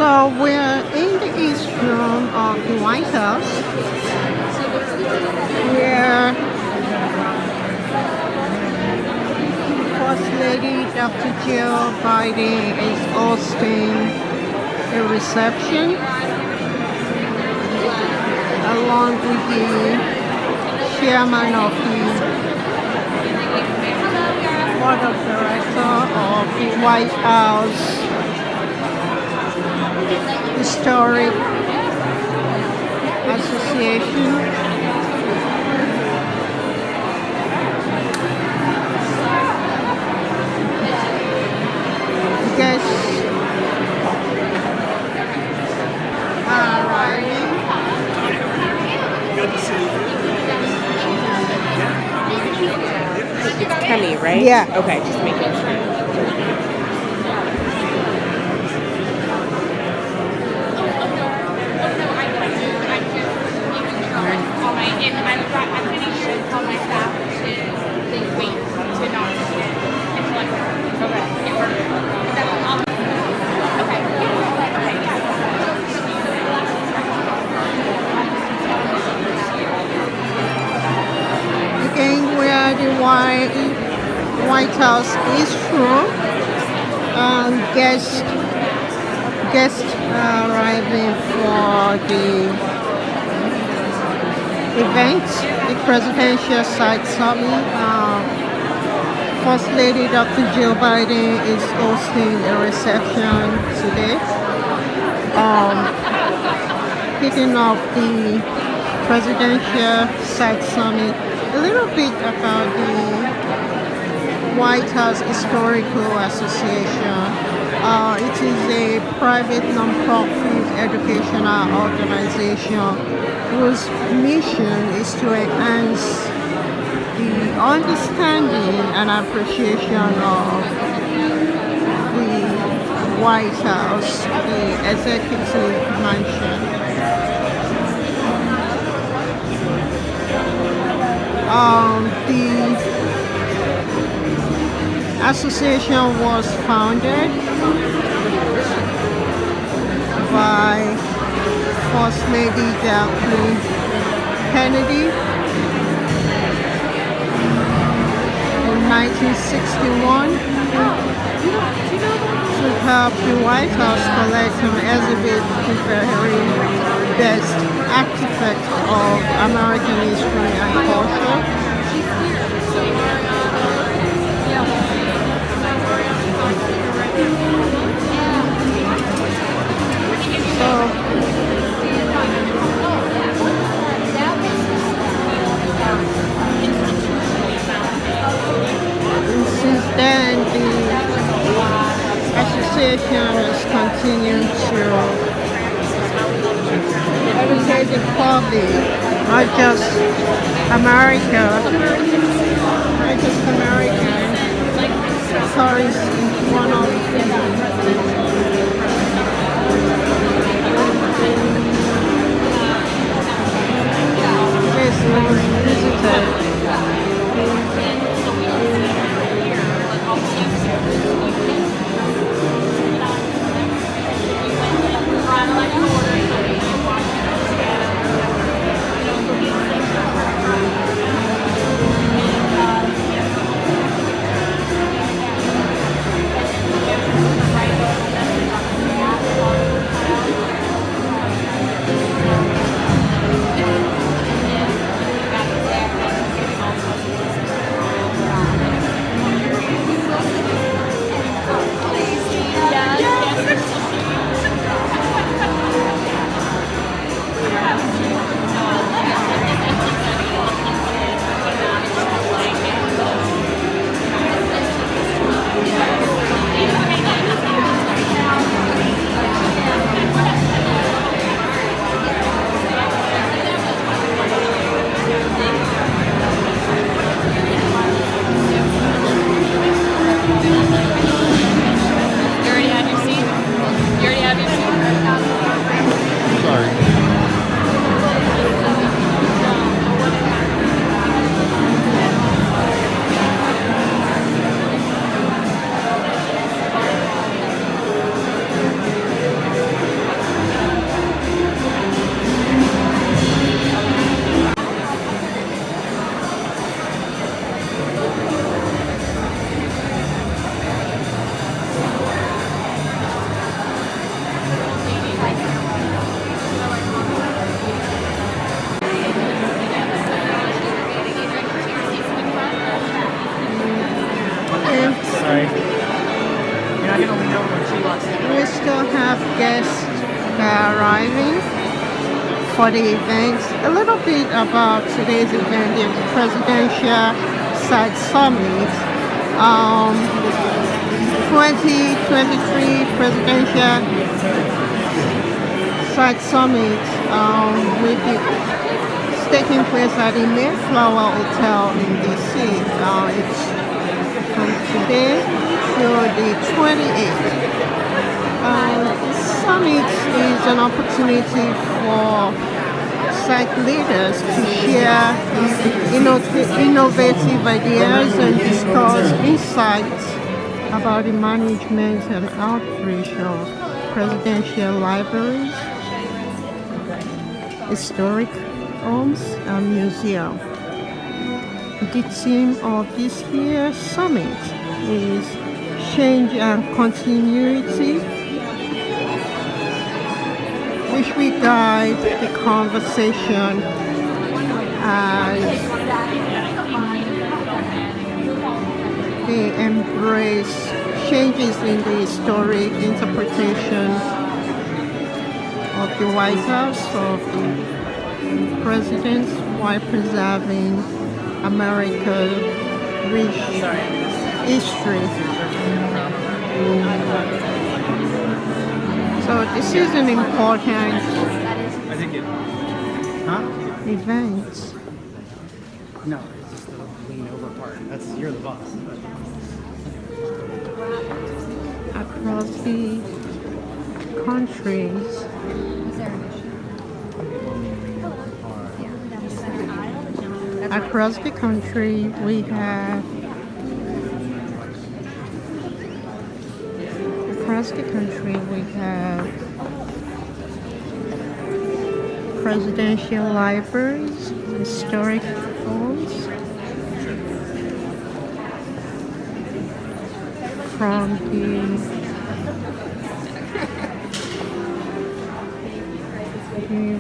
So we're in the East Room of the White House, where First Lady Dr. Jill Biden is hosting a reception along with the chairman of the board of directors of the White House Historic Association. Guests are arriving. It's Kemi, right? Yeah. Okay, just making sure. Again, we are the White House East Room. Guests are arriving for the event, the Presidential Site Summit. First Lady Dr. Jill Biden is hosting a reception today, kicking off the Presidential Site Summit. A little bit about the White House Historical Association. It is a private non-profit educational organization whose mission is to enhance the understanding and appreciation of the White House, the executive mansion. The association was founded by First Lady Jacqueline Kennedy in 1961 to help the White House collect and exhibit the very best artifacts of American history and culture. Since then, the association has continued to educate the public, not just America, not just Americans, tourists in one of visited. are arriving for the event. A little bit about today's event, the Presidential Side Summit. 2023 Presidential Side Summit will be taking place at the Mayflower Hotel in DC. It's from today till the 28th. The summit is an opportunity for site leaders to share innovative ideas and discuss insights about the management and outreach of presidential libraries, historic homes, and museums. The theme of this year's summit is change and continuity, which will guide the conversation as they embrace changes in the historic interpretation of the White House, of the president, while preserving America's rich history. So this is an important event. No, it's just the lean over part. You're the boss. Across the countries. Across the country, we have presidential libraries, historic homes, from the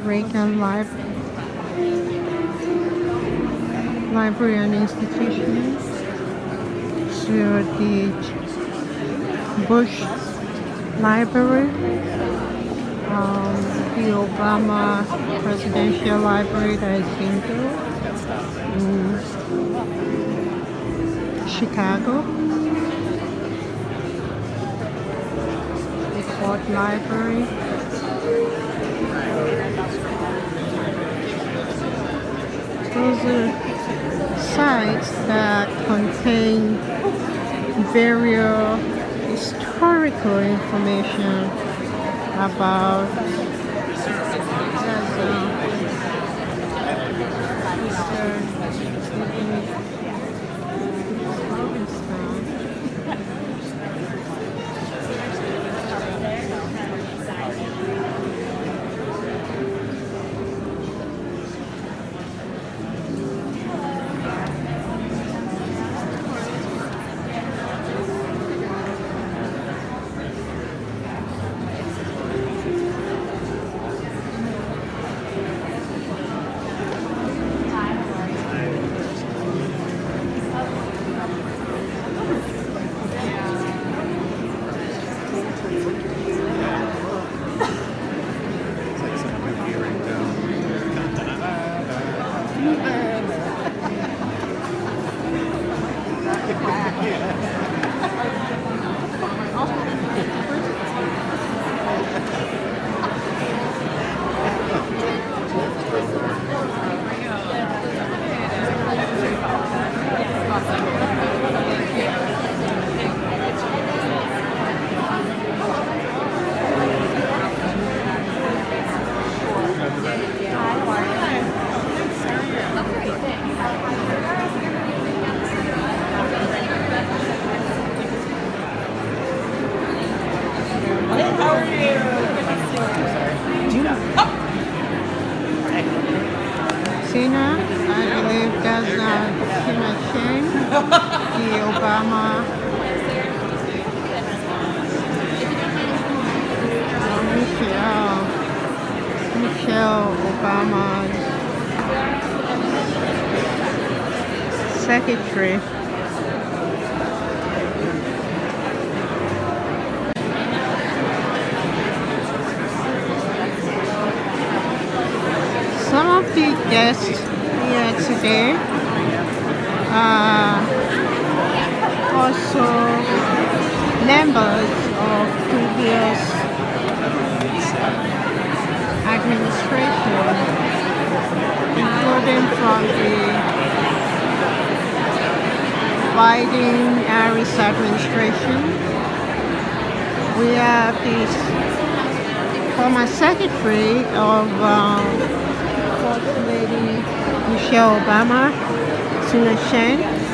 Reagan Library and Institutions to the Bush Library, the Obama Presidential Library that is being built in Chicago, the Ford Library, those are sites that contain various historical information about Cena, I believe that's Kim Shane, the Obama Michelle Obama's secretary. guests here today. Also, members of previous administration, including from the Biden-Harris administration. We have the former secretary of First Lady Michelle Obama, Tina Shen.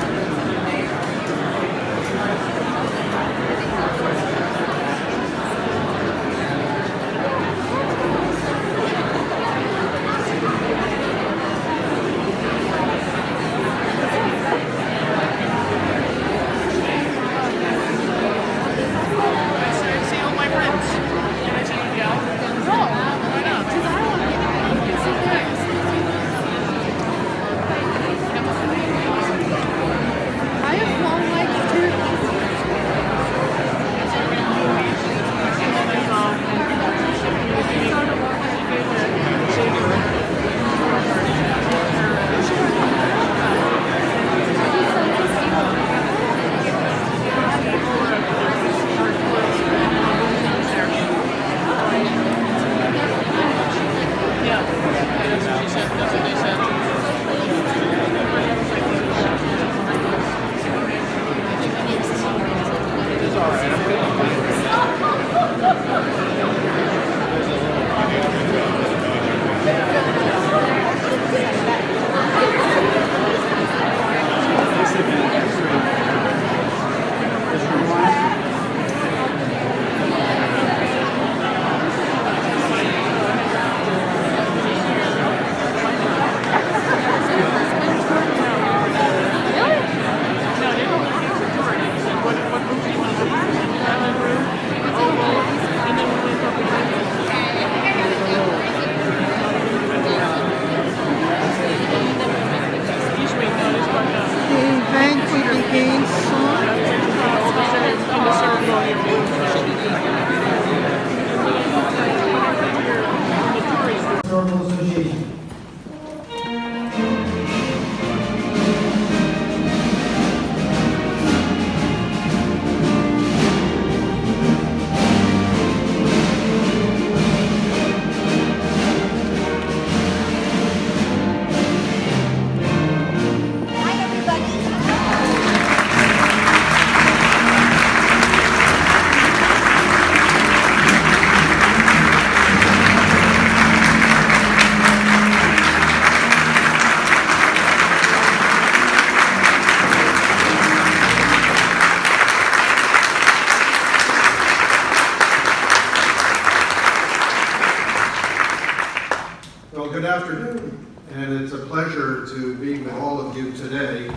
Good afternoon, and it's a pleasure to be with all of you today.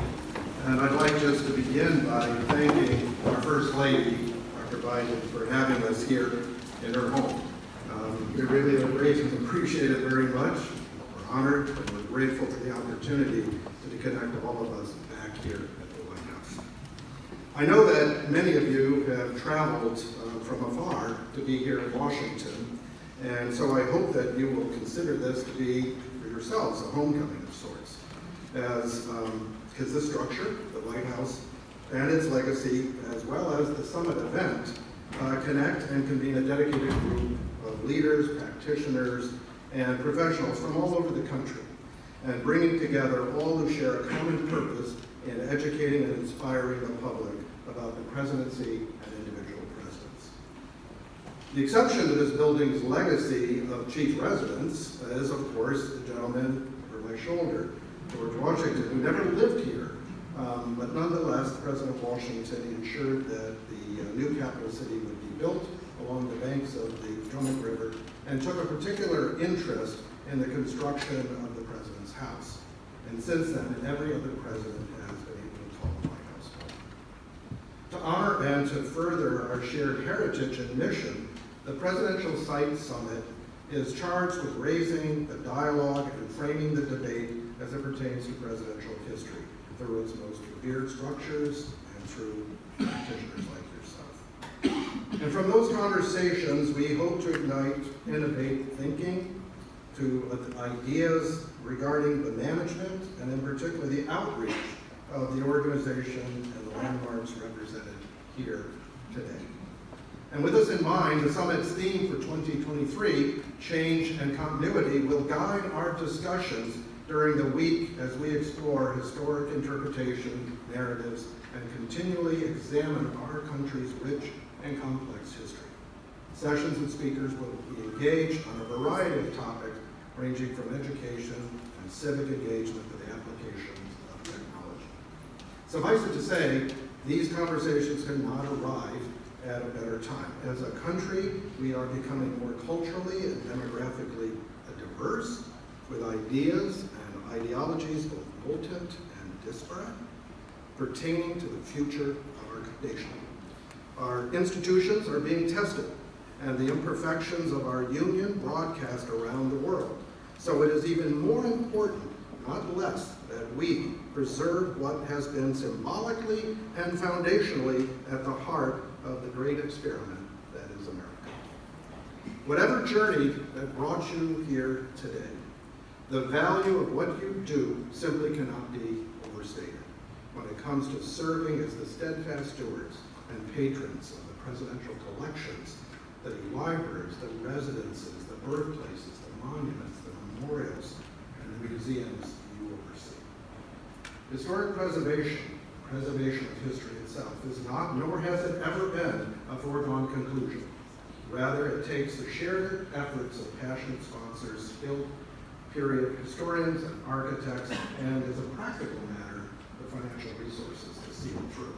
And I'd like just to begin by thanking our First Lady, Dr. Biden, for having us here in her home. We really embrace and appreciate it very much. We're honored and we're grateful for the opportunity to connect all of us back here at the White House. I know that many of you have traveled from afar to be here in Washington. And so I hope that you will consider this to be, for yourselves, a homecoming of sorts, because this structure, the White House, and its legacy, as well as the summit event, connect and convene a dedicated group of leaders, practitioners, and professionals from all over the country, and bringing together all who share a common purpose in educating and inspiring the public about the presidency and individual presidents. The exception to this building's legacy of chief residence is, of course, the gentleman over my shoulder, George Washington, who never lived here, but nonetheless, President Washington ensured that the new capital city would be built along the banks of the Potomac River and took a particular interest in the construction of the president's house. And since then, every other president has been able to call the White House home. To honor and to further our shared heritage and mission, the Presidential Site Summit is charged with raising the dialogue and framing the debate as it pertains to presidential history through its most revered structures and through practitioners like yourself. And from those conversations, we hope to ignite, innovate thinking, to ideas regarding the management and in particular the outreach of the organization and the landmarks represented here today. And with this in mind, the summit's theme for 2023, change and continuity, will guide our discussions during the week as we explore historic interpretation, narratives, and continually examine our country's rich and complex history. Sessions and speakers will be engaged on a variety of topics ranging from education and civic engagement to the applications of technology. Suffice it to say, these conversations could not arrive at a better time. As a country, we are becoming more culturally and demographically diverse, with ideas and ideologies both potent and disparate, pertaining to the future of our nation. Our institutions are being tested, and the imperfections of our union broadcast around the world. So it is even more important, not less, that we preserve what has been symbolically and foundationally at the heart of the great experiment that is America. Whatever journey that brought you here today, the value of what you do simply cannot be overstated when it comes to serving as the steadfast stewards and patrons of the presidential collections, the libraries, the residences, the birthplaces, the monuments, the memorials, and the museums you oversee. Historic preservation of history itself is not, nor has it ever been, a foregone conclusion. Rather, it takes the shared efforts of passionate sponsors, skilled period historians and architects, and as a practical matter, the financial resources to see it through.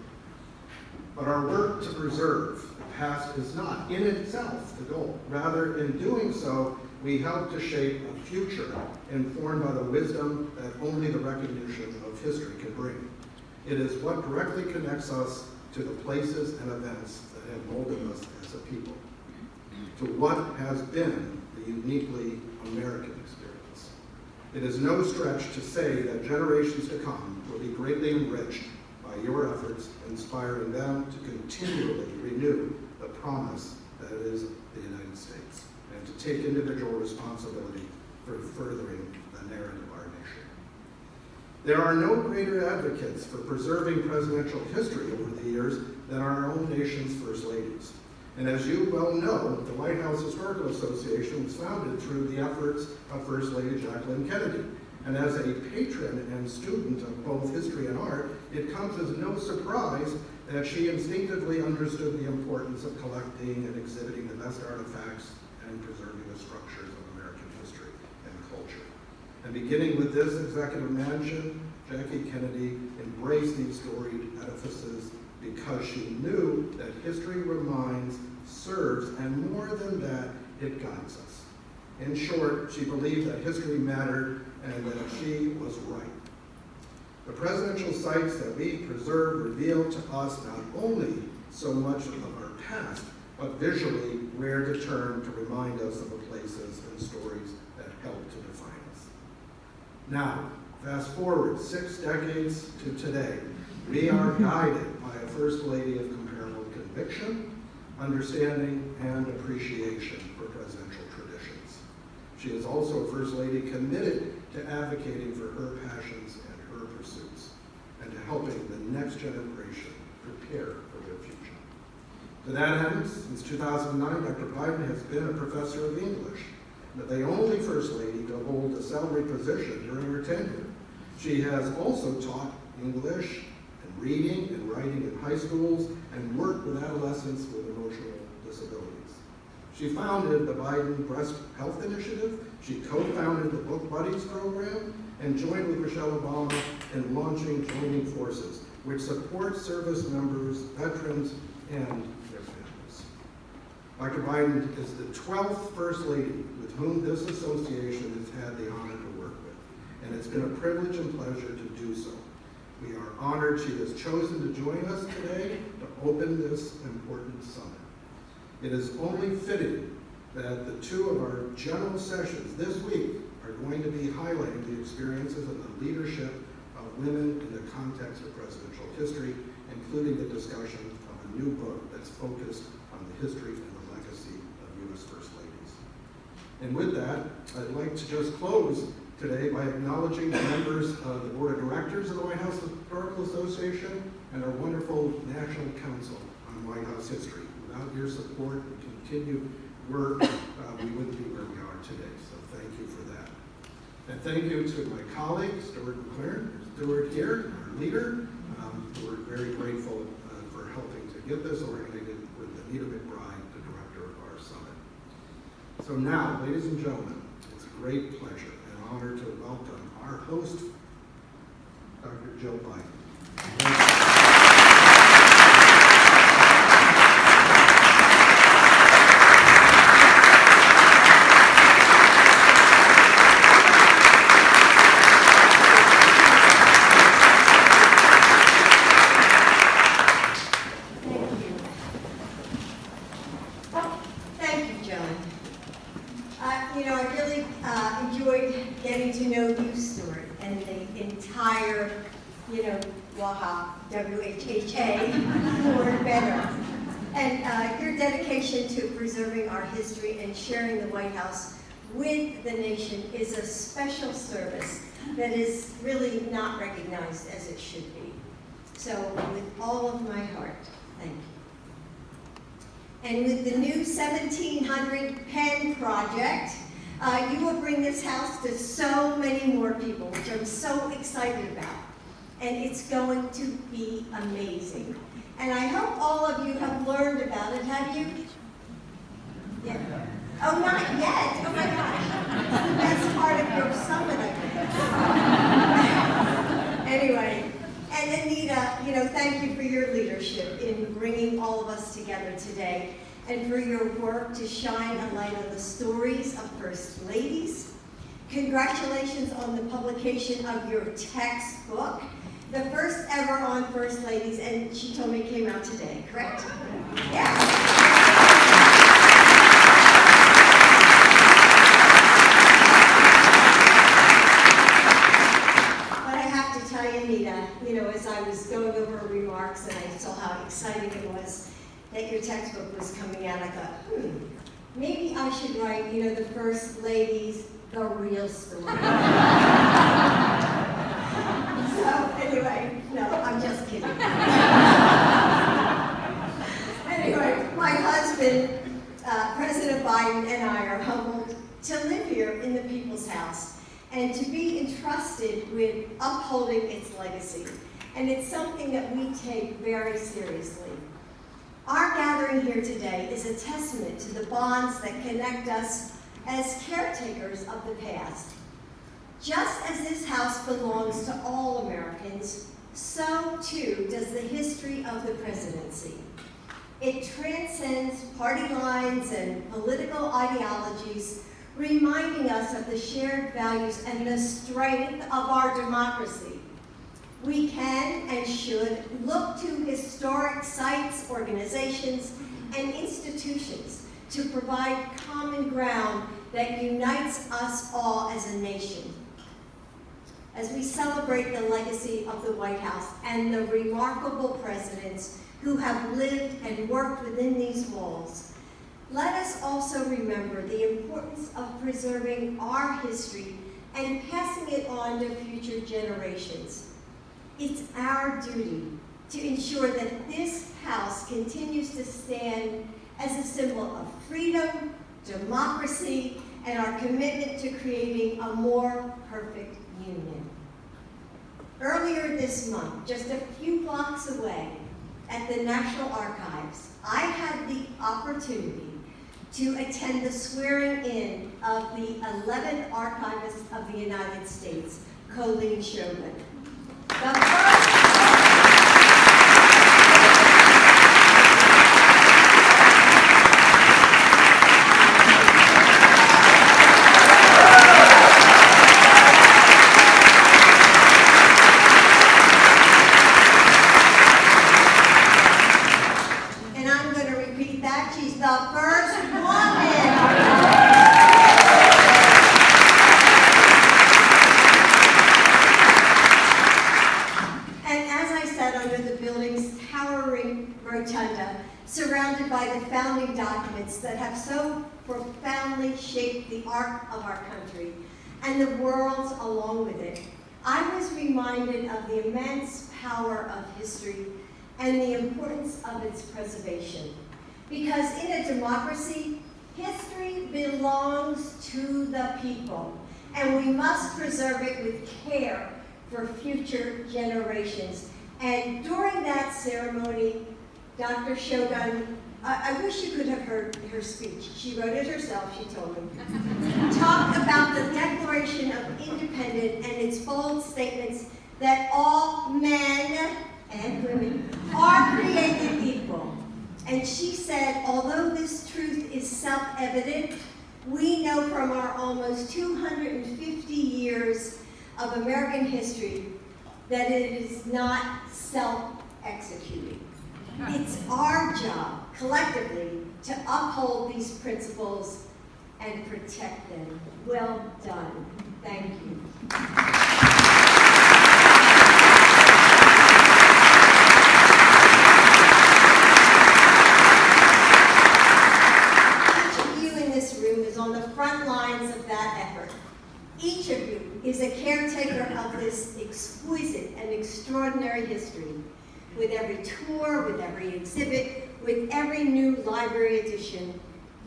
But our work to preserve the past is not in itself the goal. Rather, in doing so, we help to shape a future informed by the wisdom that only the recognition of history can bring. It is what directly connects us to the places and events that have molded us as a people, to what has been the uniquely American experience. It is no stretch to say that generations to come will be greatly enriched by your efforts, inspiring them to continually renew the promise that is the United States, and to take individual responsibility for furthering the narrative of our nation. There are no greater advocates for preserving presidential history over the years than our own nation's first ladies. And as you well know, the White House Historical Association was founded through the efforts of First Lady Jacqueline Kennedy. And as a patron and student of both history and art, it comes as no surprise that she instinctively understood the importance of collecting and exhibiting the best artifacts and preserving the structures of American history and culture. And beginning with this executive mansion, Jackie Kennedy embraced these storied edifices because she knew that history reminds, serves, and more than that, it guides us. In short, she believed that history mattered and that she was right. The presidential sites that we preserve reveal to us not only so much of our past, but visually where to turn to remind us of the places and stories that help to define us. Now, fast forward 6 decades to today, we are guided by a First Lady of comparable conviction, understanding, and appreciation for presidential traditions. She is also a First Lady committed to advocating for her passions and her pursuits, and to helping the next generation prepare for their future. To that end, since 2009, Dr. Biden has been a professor of English, but the only First Lady to hold a salary position during her tenure. She has also taught English and reading and writing in high schools and worked with adolescents with emotional disabilities. She founded the Biden Breast Health Initiative. She co-founded the Book Buddies program and joined with Michelle Obama in launching Joining Forces, which supports service members, veterans, and their families. Dr. Biden is the 12th First Lady with whom this association has had the honor to work with, and it's been a privilege and pleasure to do so. We are honored she has chosen to join us today to open this important summit. It is only fitting that the 2 of our general sessions this week are going to be highlighting the experiences and the leadership of women in the context of presidential history, including the discussion of a new book that's focused on the history and the legacy of U.S. First Ladies. And with that, I'd like to just close today by acknowledging the members of the Board of Directors of the White House Historical Association and our wonderful National Council on White House History. Without your support and continued work, we wouldn't be where we are today. So thank you for that. And thank you to my colleague, Stuart McLaren, Stuart here, our leader. We're very grateful for helping to get this organized with Anita McBride, the director of our summit. So now, ladies and gentlemen, it's a great pleasure and honor to welcome our host, Dr. Jill Biden. Thank you, John. I really enjoyed getting to know you, Stuart, and the entire, WHA board better. And your dedication to preserving our history and sharing the White House with the nation is a special service that is really not recognized as it should be. So with all of my heart, thank you. And with the new 1700 pen project, you will bring this house to so many more people, which I'm so excited about. And it's going to be amazing. And I hope all of you have learned about it, have you? Yeah. Oh, not yet? Oh my gosh. That's part of your summit, I think. Anyway. And Anita, thank you for your leadership in bringing all of us together today and for your work to shine a light on the stories of First Ladies. Congratulations on the publication of your textbook, the first ever on First Ladies, and she told me it came out today, correct? Yes. As I was going over her remarks and I saw how exciting it was that your textbook was coming out, I thought, maybe I should write, the First Ladies, the real story. So anyway, no, I'm just kidding. Anyway, my husband, President Biden, and I are humbled to live here in the People's House and to be entrusted with upholding its legacy. And it's something that we take very seriously. Our gathering here today is a testament to the bonds that connect us as caretakers of the past. Just as this house belongs to all Americans, so too does the history of the presidency. It transcends party lines and political ideologies, reminding us of the shared values and the strength of our democracy. We can and should look to historic sites, organizations, and institutions to provide common ground that unites us all as a nation. As we celebrate the legacy of the White House and the remarkable presidents who have lived and worked within these walls, let us also remember the importance of preserving our history and passing it on to future generations. It's our duty to ensure that this house continues to stand as a symbol of freedom, democracy, and our commitment to creating a more perfect union. Earlier this month, just a few blocks away at the National Archives, I had the opportunity to attend the swearing-in of the 11th Archivist of the United States, Colleen Chauvin. And I'm going to repeat that. She's the first woman. Rotunda, surrounded by the founding documents that have so profoundly shaped the arc of our country and the world's along with it, I was reminded of the immense power of history and the importance of its preservation. Because in a democracy, history belongs to the people, and we must preserve it with care for future generations. And during that ceremony, Dr. Shogun, I wish you could have heard her speech. She wrote it herself, she told me. Talked about the Declaration of Independence and its bold statements that all men and women are created equal. And she said, although this truth is self-evident, we know from our almost 250 years of American history that it is not self-executing. It's our job, collectively, to uphold these principles and protect them. Well done. Thank you. Each of you in this room is on the front lines of that effort. Each of you is a caretaker of this exquisite and extraordinary history. With every tour, with every exhibit, with every new library edition,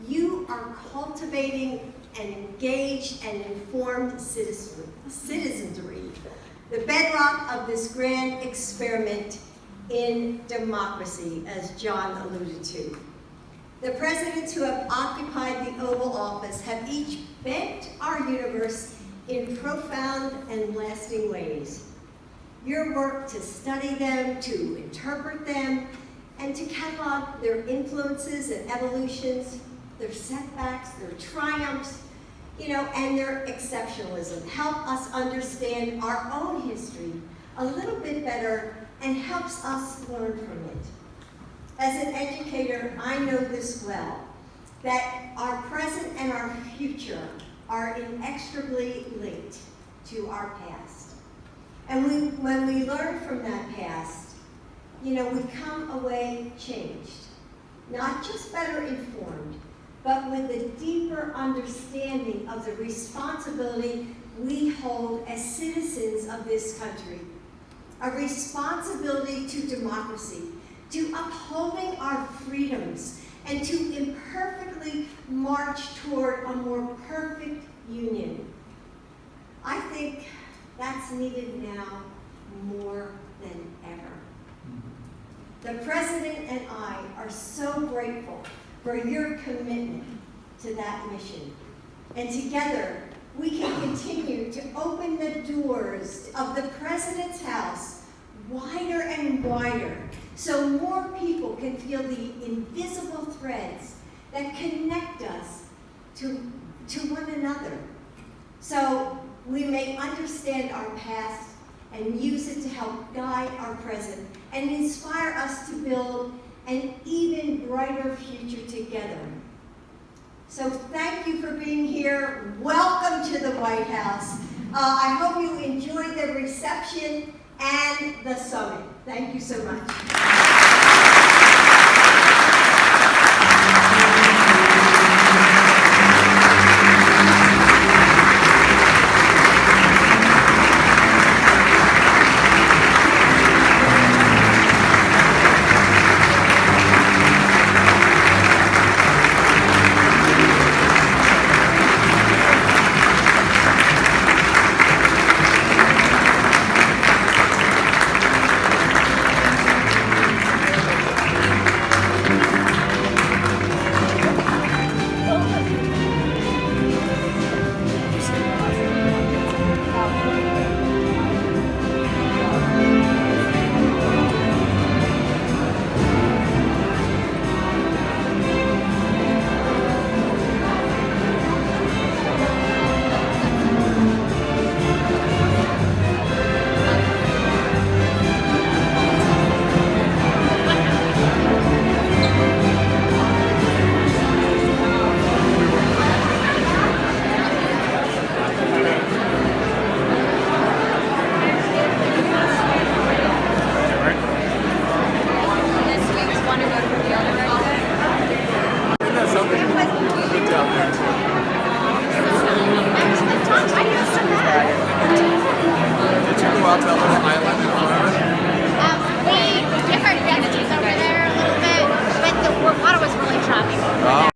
you are cultivating an engaged and informed citizenry, the bedrock of this grand experiment in democracy, as John alluded to. The presidents who have occupied the Oval Office have each bent our universe in profound and lasting ways. Your work to study them, to interpret them, and to catalog their influences and evolutions, their setbacks, their triumphs, and their exceptionalism help us understand our own history a little bit better and helps us learn from it. As an educator, I know this well, that our present and our future are inextricably linked to our past. And when we learn from that past, we come away changed. Not just better informed, but with a deeper understanding of the responsibility we hold as citizens of this country. A responsibility to democracy, to upholding our freedoms, and to imperfectly march toward a more perfect union. I think that's needed now more than ever. The President and I are so grateful for your commitment to that mission. And together, we can continue to open the doors of the President's house wider and wider so more people can feel the invisible threads that connect us to one another. So we may understand our past and use it to help guide our present and inspire us to build an even brighter future together. So thank you for being here. Welcome to the White House. I hope you enjoyed the reception and the summit. Thank you so much. now.